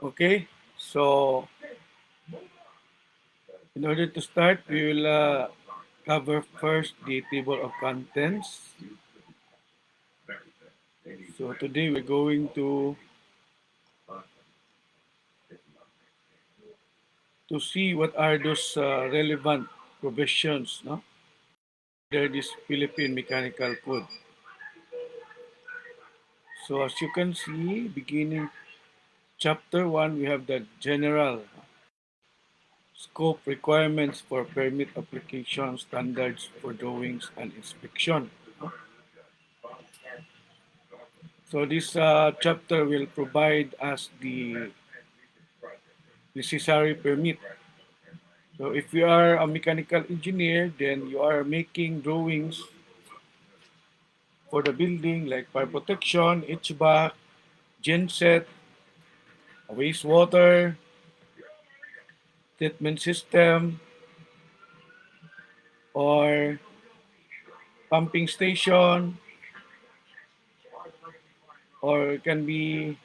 Okay, so in order to start, we will cover first the table of contents. So today we're going to see what are those relevant provisions, no? There is Philippine Mechanical Code. So as you can see, beginning chapter 1, we have the general scope requirements for permit application, standards for drawings and inspection. No? So this chapter will provide us the necessary permit. So if you are a mechanical engineer, then you are making drawings for the building like fire protection, HVAC, genset, wastewater, treatment system, or pumping station, or it can be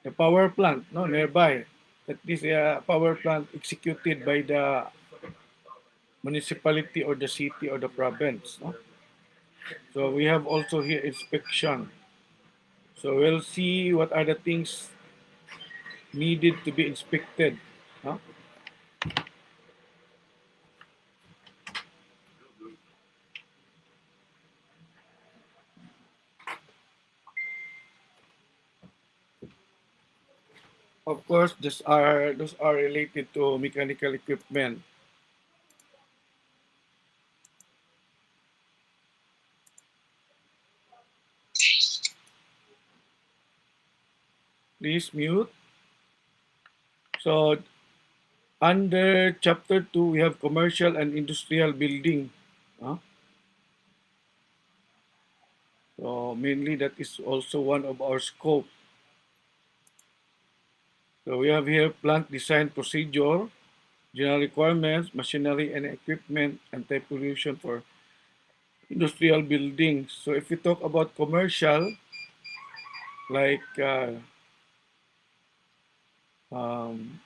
the power plant no nearby. That is a power plant executed by the municipality or the city or the province. No? So we have also here inspection. So we'll see what are the things needed to be inspected. No? Of course, those are related to mechanical equipment. Please mute. So under chapter 2, we have commercial and industrial building. No? So mainly that is also one of our scope. So we have here plant design procedure, general requirements, machinery and equipment, anti-pollution for industrial buildings. So if we talk about commercial, like um,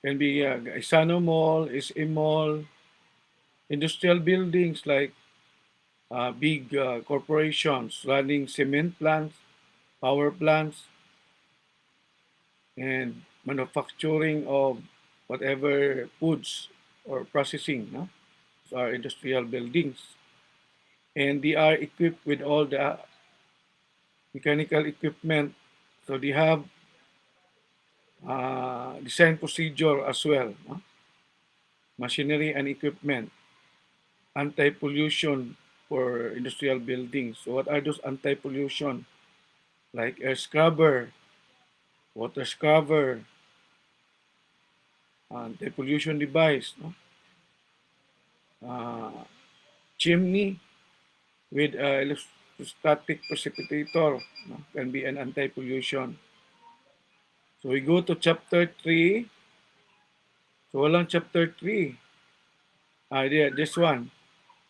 can be Isano Mall, SA Mall, industrial buildings like big corporations running cement plants, power plants, and manufacturing of whatever foods or processing. No? So are industrial buildings. And they are equipped with all the mechanical equipment. So they have design procedure as well. No? Machinery and equipment, anti-pollution for industrial buildings. So what are those anti-pollution? Like air scrubber, water scrubber, anti-pollution device, no? uh, chimney with electrostatic precipitator, no? Can be an anti-pollution. So we go to chapter 3. So walang chapter 3. Yeah, this one.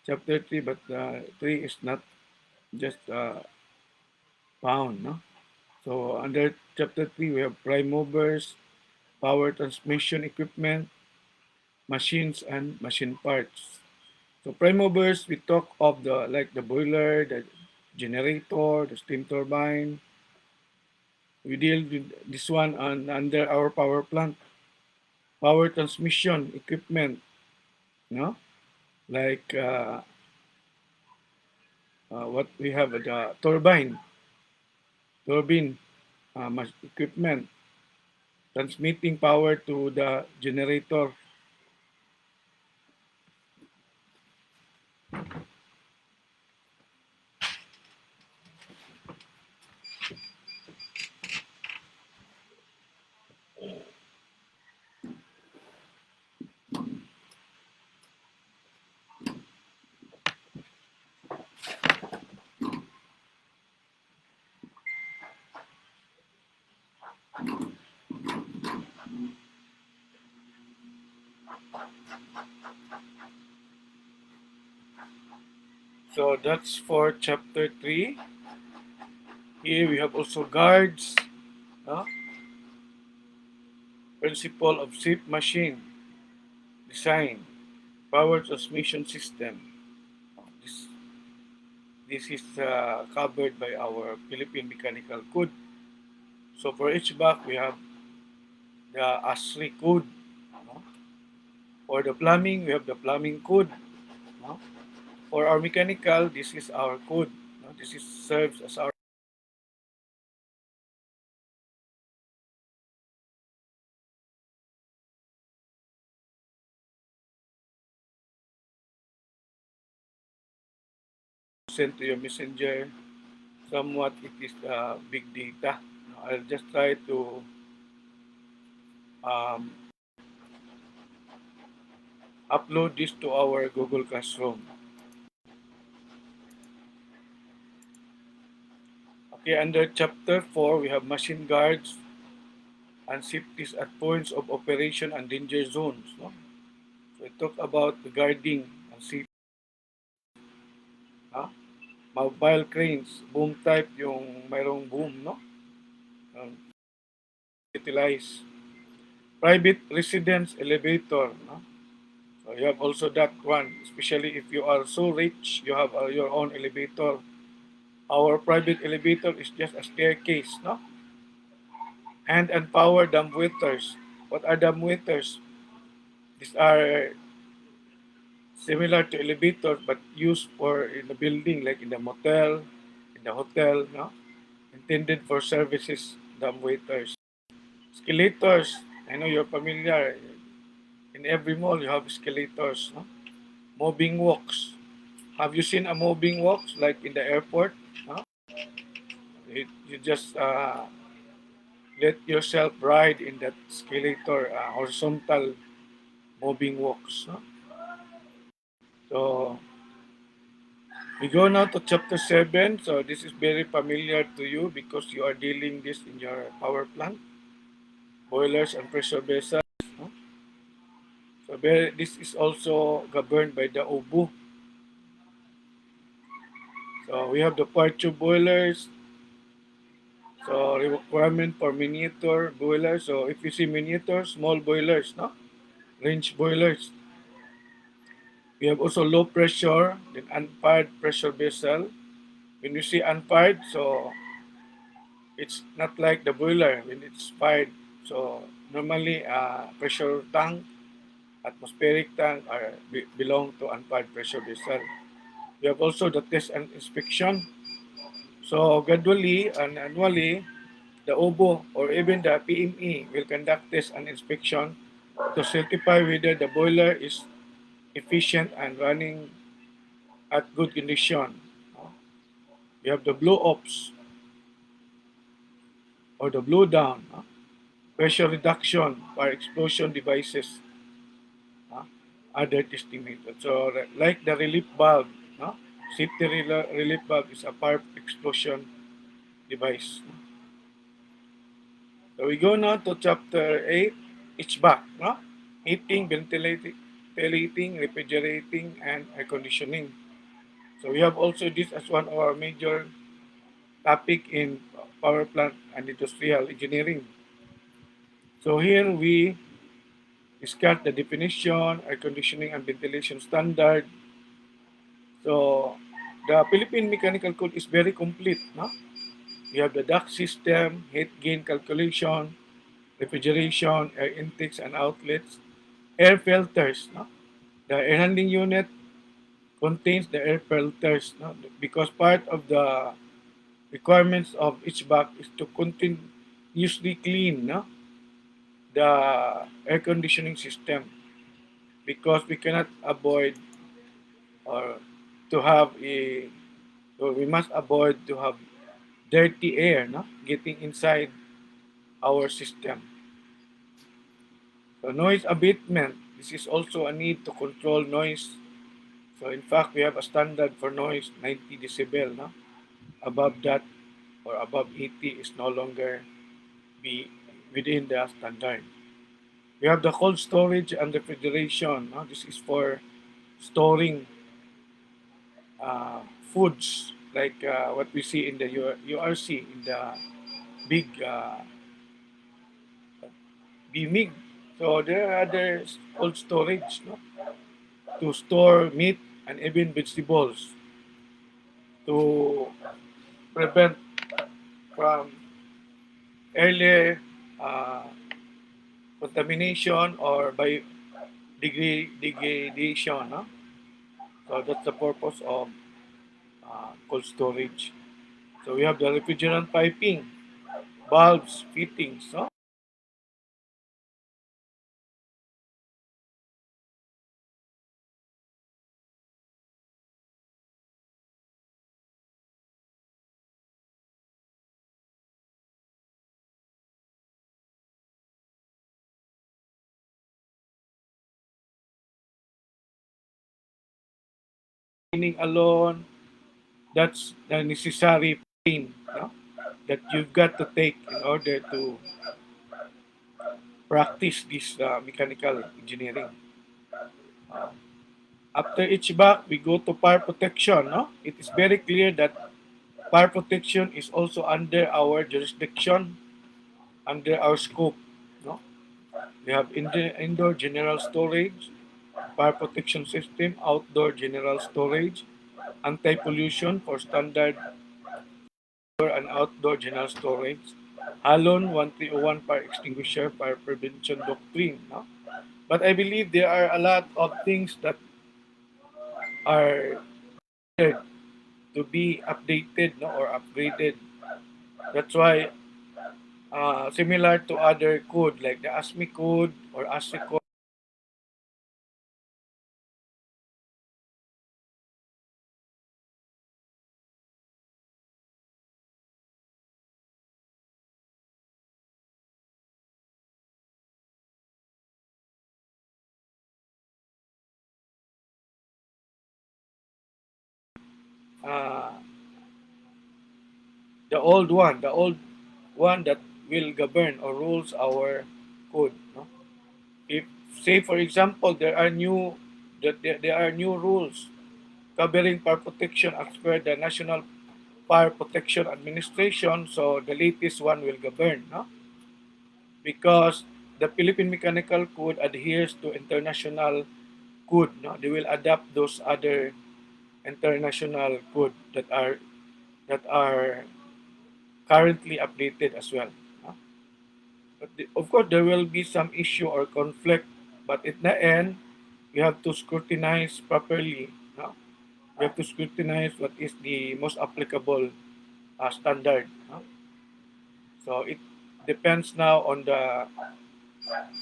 Chapter 3, but 3 is not just found. No? So under chapter 3, we have prime movers, power transmission equipment, machines, and machine parts. So prime movers, we talk of the like the boiler, the generator, the steam turbine. We deal with this one on under our power plant, power transmission equipment, no? Like what we have the turbine equipment, transmitting power to the generator. So that's for chapter 3. Here we have also guards, no? Principle of ship machine design, power transmission system. This, this is covered by our Philippine Mechanical Code. So for HVAC, we have the ASRI code. No? For the plumbing, we have the plumbing code. No? For our mechanical, this is our code. No? This is serves as our send to your messenger. Somewhat it is big data. No? I'll just try to um, upload this to our Google Classroom. Okay, under chapter 4, we have machine guards and safeties at points of operation and danger zones. No? So it talk about the guarding and safety. Ha? Mobile cranes, boom type yung mayroong boom, no? Utilize. Private residence elevator, no? So you have also that one, especially if you are so rich, you have your own elevator. Our private elevator is just a staircase, no? Hand and power dumb waiters. What are dumb waiters? These are similar to elevators but used for in the building, like in the motel, in the hotel, no? Intended for services, dumb waiters. Escalators, I know you're familiar. In every mall, you have escalators, no? Moving walks. Have you seen a moving walks like in the airport? No? You just let yourself ride in that escalator, horizontal moving walks. No? So we go now to chapter 7. So this is very familiar to you because you are dealing this in your power plant, boilers and pressure vessels. No? So this is also governed by the OBU. So we have the part 2 boilers. So requirement for miniature boilers. So if you see miniature, small boilers, no? Range boilers. We have also low pressure, then unfired pressure vessel. When you see unfired, so it's not like the boiler when it's fired. So normally pressure tank, atmospheric tank belong to unfired pressure vessel. We have also the test and inspection. So gradually and annually, the OBO or even the PME will conduct test and inspection to certify whether the boiler is efficient and running at good condition. We have the blow ops or the blow down, pressure reduction for explosion devices, uh, other testing methods. So like the relief valve, safety relief valve is a fire explosion device. So we go now to chapter 8, HVAC, no? Heating, ventilating, refrigerating, and air conditioning. So we have also this as one of our major topic in power plant and industrial engineering. So here we discuss the definition, air conditioning and ventilation standard. So the Philippine Mechanical Code is very complete. No? We have the duct system, heat gain calculation, refrigeration, air intakes and outlets, air filters. No? The air handling unit contains the air filters, no? Because part of the requirements of each back is to continuously clean, no? The air conditioning system because we cannot avoid or to have a so we must avoid to have dirty air, no? Getting inside our system. So noise abatement, this is also a need to control noise. So in fact, we have a standard for noise, 90 decibel. No? Above that or above 80 is no longer be within the standard. We have the cold storage and refrigeration. No? This is for storing uh, foods like what we see in the URC in the big BMIG. So there are other cold storage, no, to store meat and even vegetables to prevent from early uh, contamination or by degradation. No? So that's the purpose of cold storage. So we have the refrigerant piping, valves, fittings. No? Cleaning alone, that's the necessary pain, no? That you've got to take in order to practice this mechanical engineering. After each back, we go to fire protection. No? It is very clear that fire protection is also under our jurisdiction, under our scope. No? We have indoor general storage, fire protection system, outdoor general storage, anti-pollution for standard indoor and outdoor general storage, Halon 1301 fire extinguisher, fire prevention doctrine. No? But I believe there are a lot of things that are needed to be updated, no, or upgraded. That's why, similar to other code like the ASME code or ASCII code, uh, the old one that will govern or rules our code. No? If, say, for example, there are new rules covering fire protection as per the National Fire Protection Administration, so the latest one will govern, no? Because the Philippine Mechanical Code adheres to international code, no? They will adapt those other international code that are currently updated as well. No? But of course, there will be some issue or conflict, but in the end, you have to scrutinize properly. No? You have to scrutinize what is the most applicable standard. No? So it depends now on the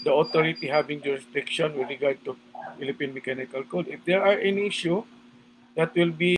authority having jurisdiction with regard to Philippine Mechanical Code. If there are any issue, that will be